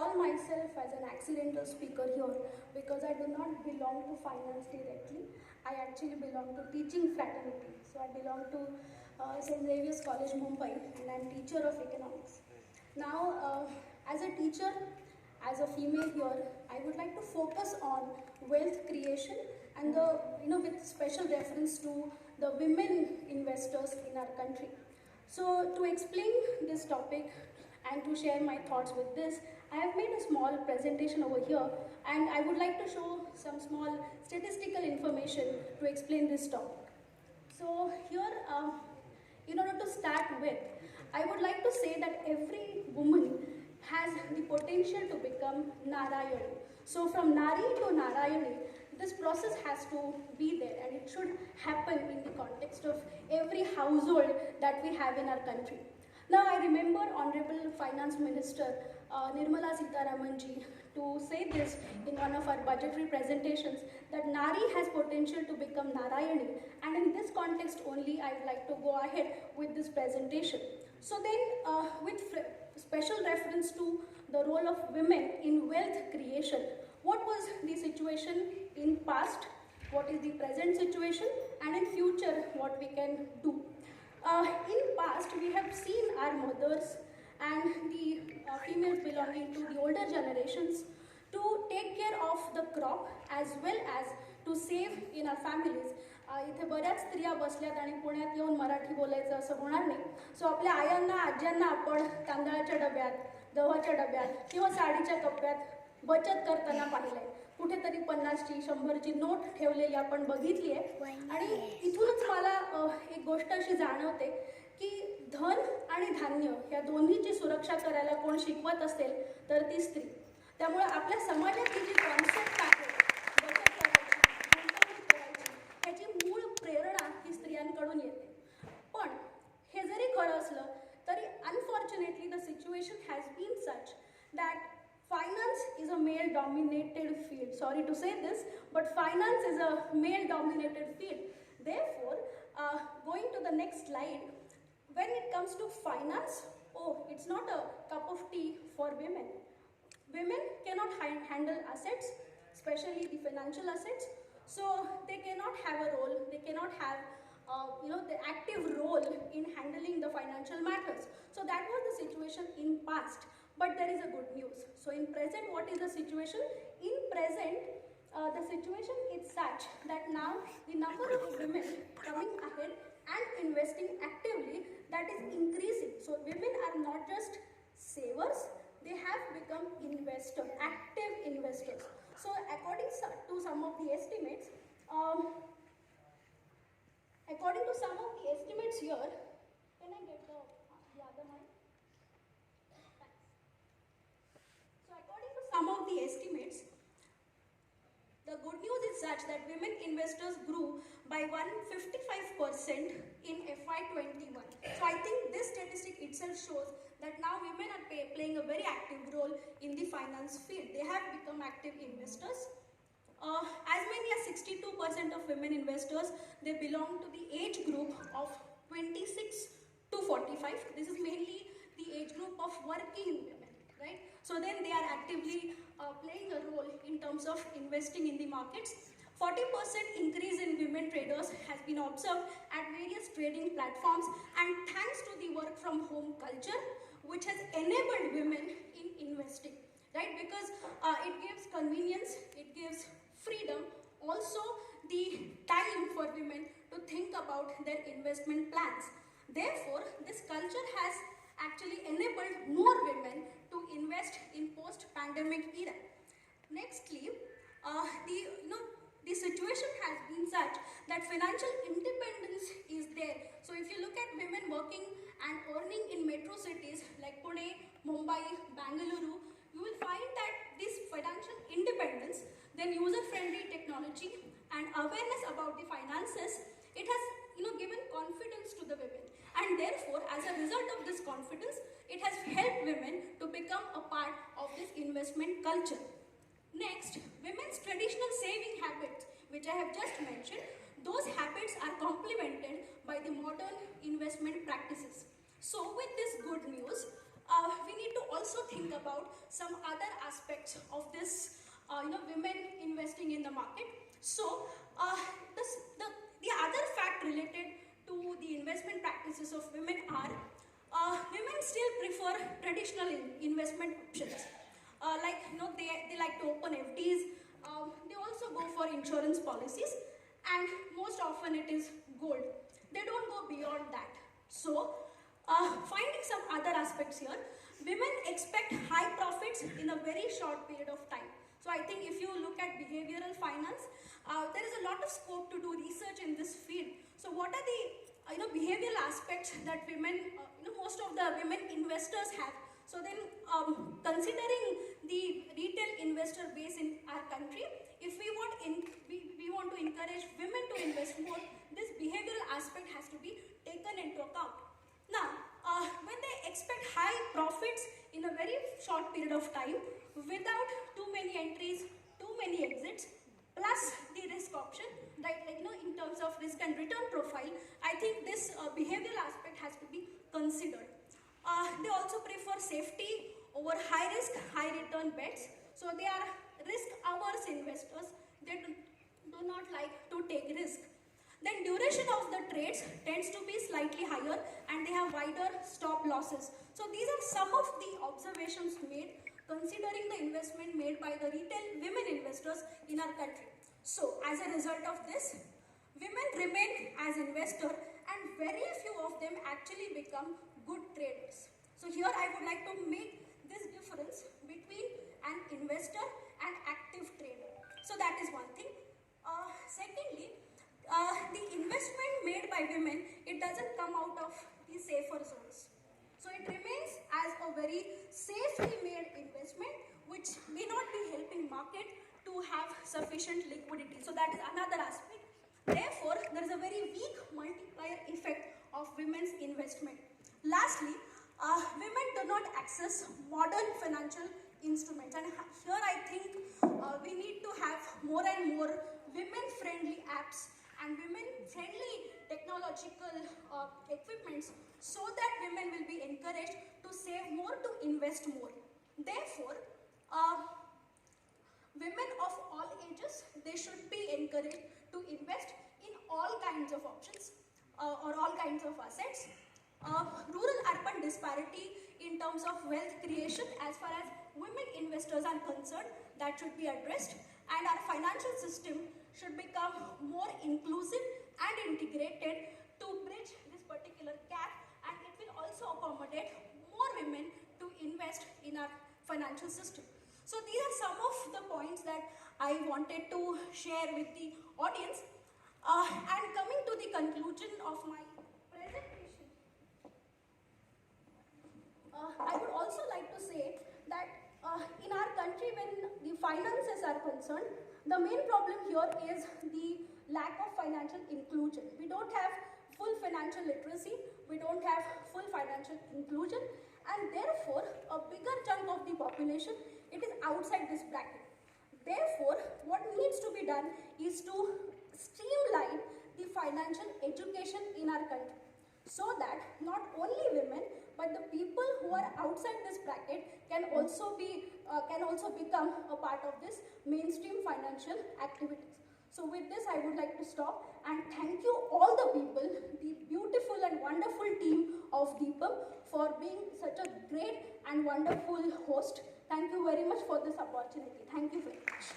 call myself as an accidental speaker here because I do not belong to finance directly. I actually belong to teaching fraternity. So I belong to St. Xavier's College, Mumbai, and I'm teacher of economics. Now, as a teacher, as a female here, I would like to focus on wealth creation and with special reference to the women investors in our country. So to explain this topic and to share my thoughts with this, I have made a small presentation over here, and I would like to show some small statistical information to explain this topic. So here, in order to start with, I would like to say that every woman has the potential to become Narayani. So from Nari to Narayani, this process has to be there, and it should happen in the context of every household that we have in our country. Now I remember Honorable Finance Minister Nirmala Sitharamanji to say this in one of our budgetary presentations, that Nari has potential to become Narayani, and in this context only I would like to go ahead with this presentation. So then with special reference to the role of women in wealth creation, what was the situation in past, what is the present situation, and in future what we can do. In past, we have seen our mothers and the females belonging to the older generations to take care of the crop as well as to save in our families. इथे बऱ्याच स्त्रिया बसल्यात आणि पुण्यात येऊन मराठी बोलायचं असं होणार नाही. सो आपल्या आयांना आज्यांना आपण तांदळाच्या डब्यात, गव्हाच्या डब्यात किंवा साडीच्या कप्प्यात बचत करताना पाहिलंय. कुठेतरी 50ची 100ची नोट ठेवलेली आपण बघितली आहे. आणि इथूनच मला एक गोष्ट अशी जाणवते की धन आणि धान्य या दोन्हीची सुरक्षा करायला कोण शिकवत असेल तर ती स्त्री. त्यामुळे आपल्या समाजातली जी कॉन्सेप्ट आहे बचत करायची, गुंतवणूक करायची, ह्याची मूळ प्रेरणा ही स्त्रियांकडून येते. पण हे जरी खरं असलं तरी unfortunately the situation has been such that finance is a male-dominated field. Sorry to say this, but finance is a male-dominated field. Therefore, going to the next slide, when it comes to finance, it's not a cup of tea for women. Women cannot handle assets, especially the financial assets. So they cannot have a role. They cannot have the active role in handling the financial matters. So that was the situation in past. But there is a good news. So in present, what is the situation? In present, the situation is such that now the number of women coming ahead and investing actively, that is increasing. So women are not just savers, they have become investors, active investors. So according to some of the estimates, here, can I get the other mic? According to some of the estimates, the good news is such that women investors grew by 155% in FY21. So I think this statistic itself shows that now women are playing a very active role in the finance field. They have become active investors. As many as 62% of women investors, they belong to the age group of 26 to 45. This is mainly the age group of working women. Right? So then they are actively playing a role in terms of investing in the markets. 40% increase in women traders has been observed at various trading platforms, and thanks to the work from home culture, which has enabled women in investing, right? Because it gives convenience, it gives freedom, also the time for women to think about their investment plans. Therefore, this culture has actually enabled more women to invest in post-pandemic era. Nextly, the situation has been such that financial independence is there. So if you look at women working and earning in metro cities like Pune, Mumbai, Bangalore, you will find that this financial independence, then user-friendly technology and awareness about the finances, it has given confidence to the women, and therefore as a result of this confidence, it has helped women to become a part of this investment culture. Next, women's traditional saving habits, which I have just mentioned, those habits are complemented by the modern investment practices. So with this good news, we need to also think about some other aspects of this, women investing in the market. So, the other fact related to the investment practices of women are, women still prefer traditional investment options. They like to open FDs. They also go for insurance policies, and most often it is gold. They don't go beyond that. So, finding some other aspects here, women expect high profits in a very short period of time. So I think if you look at behavioral finance, there is a lot of scope to do research in this field. So what are the behavioral aspects that women, most of the women investors have? So then, considering the retail investor base in our country, if we want to encourage women to invest more, this behavioral aspect has to be taken into account. Now, when they expect high profits in a very short period of time, without too many entries, too many exits, plus the risk option, right? In terms of risk and return profile, I think this behavioral aspect has to be considered. They also prefer safety over high risk, high return bets. So they are risk averse investors. They do not like to take risk. Then duration of the trades tends to be slightly higher, and they have wider stop losses. So these are some of the observations made considering the investment made by the retail women investors in our country. So as a result of this, women remain as investors, and very few of them actually become good traders. So here I would like to make this difference between an investor and active trader. So that is one thing. Secondly, the investment made by women, it doesn't come out of the safer zones. So it remains as a very safely made investment, which may not be helping market to have sufficient liquidity. So that is another aspect. Therefore, there is a very weak multiplier effect of women's investment. Lastly, women do not access modern financial instruments, and here I think we need to have more and more women-friendly apps and women-friendly technological equipments, so that women will be encouraged to save more, to invest more. Therefore, women of all ages, they should be encouraged to invest in all kinds of options or all kinds of assets. Rural-urban disparity in terms of wealth creation as far as women investors are concerned, that should be addressed, and our financial system should become more inclusive and integrated to bridge this particular gap, and it will also accommodate more women to invest in our financial system. So these are some of the points that I wanted to share with the audience. And coming to the conclusion of my presentation, I would also like to say that in our country, when the finances are concerned, the main problem here is the lack of financial inclusion. We don't have full financial literacy, we don't have full financial inclusion, and therefore a bigger chunk of the population, it is outside this bracket. Therefore, what needs to be done is to streamline the financial education in our country, so that not only women but the people who are outside this bracket can also become a part of this mainstream financial activities. So with this, I would like to stop and thank you all the people, the beautiful and wonderful team of DIPAM, for being such a great and wonderful host. Thank you very much for this opportunity. Thank you very much.